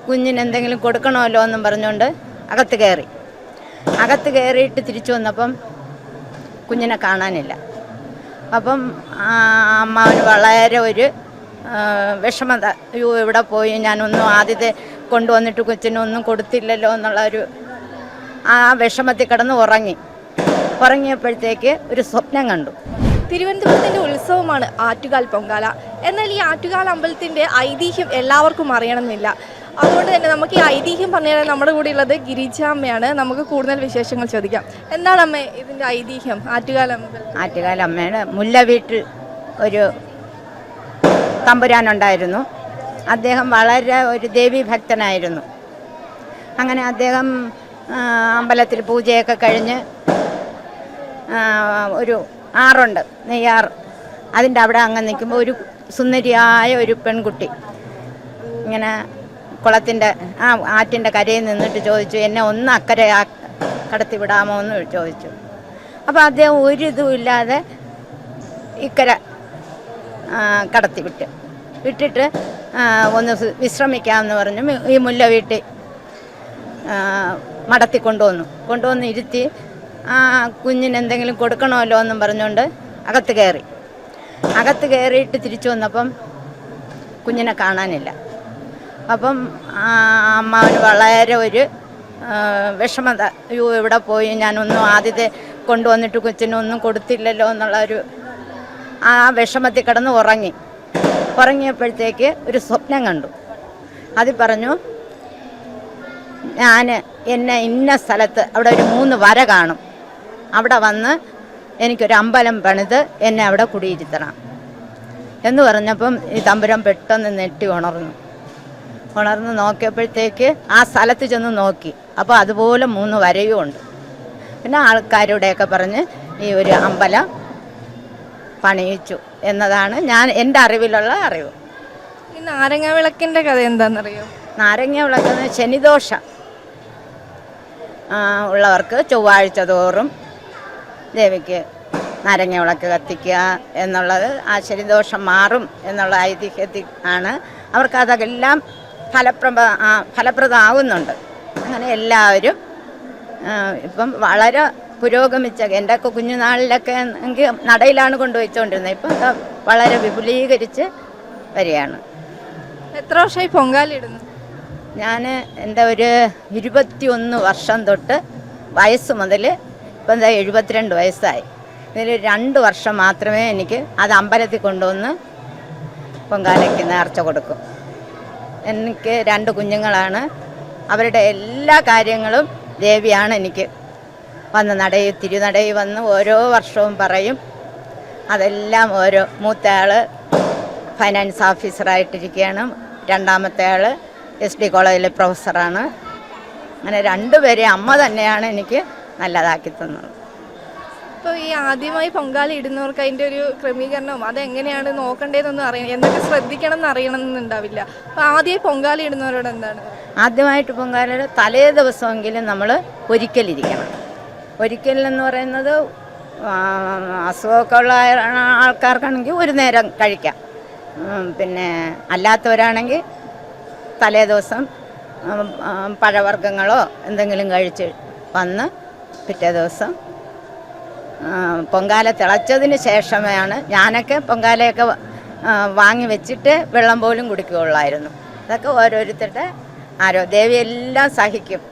കുഞ്ഞിന് എന്തെങ്കിലും കൊടുക്കണമല്ലോ എന്നും പറഞ്ഞുകൊണ്ട് അകത്ത് കയറിയിട്ട് തിരിച്ചു വന്നപ്പം കുഞ്ഞിനെ കാണാനില്ല. അപ്പം അമ്മാവന് വളരെ ഒരു വിഷമത, അയ്യോ എവിടെ പോയി, ഞാനൊന്നും ആദ്യത്തെ കൊണ്ടുവന്നിട്ട് കൊച്ചിനൊന്നും കൊടുത്തില്ലല്ലോ എന്നുള്ള ഒരു വിഷമത്തിൽ കിടന്ന് ഉറങ്ങിയപ്പോഴത്തേക്ക് ഒരു സ്വപ്നം കണ്ടു. തിരുവനന്തപുരത്തിൻ്റെ ഉത്സവമാണ് ആറ്റുകാൽ പൊങ്കാല. എന്നാൽ ഈ ആറ്റുകാൽ അമ്പലത്തിൻ്റെ ഐതിഹ്യം എല്ലാവർക്കും അറിയണമെന്നില്ല. അതുകൊണ്ട് തന്നെ നമുക്ക് ഈ ഐതിഹ്യം പറഞ്ഞാൽ നമ്മുടെ കൂടെ ഉള്ളത് ഗിരിജാമ്മയാണ്. നമുക്ക് കൂടുതൽ വിശേഷങ്ങൾ ചോദിക്കാം. എന്താണ് അമ്മേ ഇതിൻ്റെ ഐതിഹ്യം? ആറ്റുകാൽ അമ്മയുടെ മുല്ല വീട്ടിൽ ഒരു തമ്പുരാനുണ്ടായിരുന്നു. അദ്ദേഹം വളരെ ഒരു ദേവീഭക്തനായിരുന്നു. അങ്ങനെ അദ്ദേഹം അമ്പലത്തിൽ പൂജയൊക്കെ കഴിഞ്ഞ് ഒരു ആറുണ്ട്, നെയ്യാറ്, അതിൻ്റെ അവിടെ അങ്ങ് നിൽക്കുമ്പോൾ ഒരു സുന്ദരിയായ ഒരു പെൺകുട്ടി ഇങ്ങനെ കുളത്തിൻ്റെ ആറ്റിൻ്റെ കരയിൽ നിന്നിട്ട് ചോദിച്ചു, എന്നെ ഒന്ന് അക്കരെ കടത്തി വിടാമോ എന്ന് ചോദിച്ചു. അപ്പോൾ അദ്ദേഹം ഒരിതുമില്ലാതെ ഇക്കരെ കടത്തി വിട്ടിട്ട് ഒന്ന് വിശ്രമിക്കാമെന്ന് പറഞ്ഞു ഈ മുല്ല വീട്ടിൽ മടത്തി കൊണ്ടുവന്ന് ഇരുത്തി കുഞ്ഞിന് എന്തെങ്കിലും കൊടുക്കണമല്ലോ എന്നും പറഞ്ഞുകൊണ്ട് അകത്ത് കയറിയിട്ട് തിരിച്ചു വന്നപ്പം കുഞ്ഞിനെ കാണാനില്ല. അപ്പം അമ്മാവന് വളരെ ഒരു വിഷമത, അയ്യോ എവിടെ പോയി, ഞാനൊന്നും ആദ്യത്തെ കൊണ്ടുവന്നിട്ട് കൊച്ചിനൊന്നും കൊടുത്തില്ലല്ലോ എന്നുള്ള ഒരു വിഷമത്തിൽ കിടന്ന് ഉറങ്ങിയപ്പോഴത്തേക്ക് ഒരു സ്വപ്നം കണ്ടു. അതിൽ പറഞ്ഞു, എന്നെ ഇന്ന സ്ഥലത്ത് അവിടെ ഒരു 3 വര കാണും, അവിടെ വന്ന് എനിക്കൊരു അമ്പലം പണിത് എന്നെ അവിടെ കുടിയിരുത്തണം എന്ന് പറഞ്ഞപ്പം ഈ തമ്പുരാൻ പെട്ടെന്ന് നെട്ടി ഉണർന്ന് നോക്കിയപ്പോഴത്തേക്ക് ആ സ്ഥലത്ത് ചെന്ന് നോക്കി. അപ്പോൾ അതുപോലെ 3 വരയും ഉണ്ട്. പിന്നെ ആൾക്കാരുടെയൊക്കെ പറഞ്ഞ് ഈ ഒരു അമ്പലം പണിയിച്ചു എന്നതാണ് എൻ്റെ അറിവിലുള്ള അറിവ്. ഈ നാരങ്ങ വിളക്കിൻ്റെ കഥ എന്താണെന്നറിയോ? നാരങ്ങ വിളക്കെന്ന് ശനിദോഷം ഉള്ളവർക്ക് ചൊവ്വാഴ്ച തോറും ദേവിക്ക് നാരങ്ങ വിളക്ക് കത്തിക്കുക എന്നുള്ളത് ആ ശനിദോഷം മാറും എന്നുള്ള ഐതിഹ്യത്തിൽ ആണ്. അവർക്കതെല്ലാം ഫലപ്രദമാകുന്നുണ്ട്. അങ്ങനെ എല്ലാവരും ഇപ്പം വളരെ പുരോഗമിച്ച, എൻ്റെയൊക്കെ കുഞ്ഞുനാളിലൊക്കെ എങ്കിൽ നടയിലാണ് കൊണ്ടുവച്ചുകൊണ്ടിരുന്നത്. ഇപ്പം വളരെ വിപുലീകരിച്ച് വരികയാണ്. എത്ര വർഷമായി പൊങ്കാലിടുന്നു? ഞാൻ എൻ്റെ ഒരു 21 വർഷം തൊട്ട് വയസ്സ് മുതൽ ഇപ്പം 72 വയസ്സായി. ഇതിൽ 2 വർഷം മാത്രമേ എനിക്ക് അത് അമ്പലത്തിൽ കൊണ്ടുവന്ന് പൊങ്കാലയ്ക്ക് നേർച്ച കൊടുക്കും. എനിക്ക് 2 കുഞ്ഞുങ്ങളാണ്. അവരുടെ എല്ലാ കാര്യങ്ങളും ദേവിയാണ് എനിക്ക് തിരുനടയിൽ വന്ന് ഓരോ വർഷവും പറയും. അതെല്ലാം മൂത്തയാൾ ഫൈനാൻസ് ഓഫീസറായിട്ടിരിക്കുകയാണ്, രണ്ടാമത്തെ ആൾ SD കോളേജിലെ പ്രൊഫസറാണ്. അങ്ങനെ 2 പേരെ അമ്മ തന്നെയാണ് എനിക്ക് നല്ലതാക്കി തന്നത്. ഇപ്പോൾ ഈ ആദ്യമായി പൊങ്കാല ഇടുന്നവർക്ക് അതിൻ്റെ ഒരു ക്രമീകരണവും അതെങ്ങനെയാണ് നോക്കേണ്ടതെന്നൊന്നും അറിയണം, എന്തൊക്കെ ശ്രദ്ധിക്കണം എന്ന് അറിയണമെന്നുണ്ടാവില്ല. അപ്പോൾ ആദ്യമായി പൊങ്കാല ഇടുന്നവരോട് എന്താണ്? ആദ്യമായിട്ട് പൊങ്കാലയുടെ തലേ ദിവസമെങ്കിലും നമ്മൾ ഒരിക്കലിരിക്കണം. ഒരിക്കലെന്ന് പറയുന്നത് അസുഖമൊക്കെ ഉള്ള ആൾക്കാർക്കാണെങ്കിൽ ഒരു നേരം കഴിക്കാം. പിന്നെ അല്ലാത്തവരാണെങ്കിൽ തലേ ദിവസം പഴവർഗ്ഗങ്ങളോ എന്തെങ്കിലും കഴിച്ച് വന്ന് പിറ്റേ ദിവസം പൊങ്കാല തിളച്ചതിന് ശേഷമാണ് ഞാനൊക്കെ പൊങ്കാലയൊക്കെ വാങ്ങി വെച്ചിട്ട് വെള്ളം പോലും കുടിക്കുകയുള്ളായിരുന്നു. അതൊക്കെ ഓരോരുത്തരുടെ ദേവി എല്ലാം സഹിക്കും.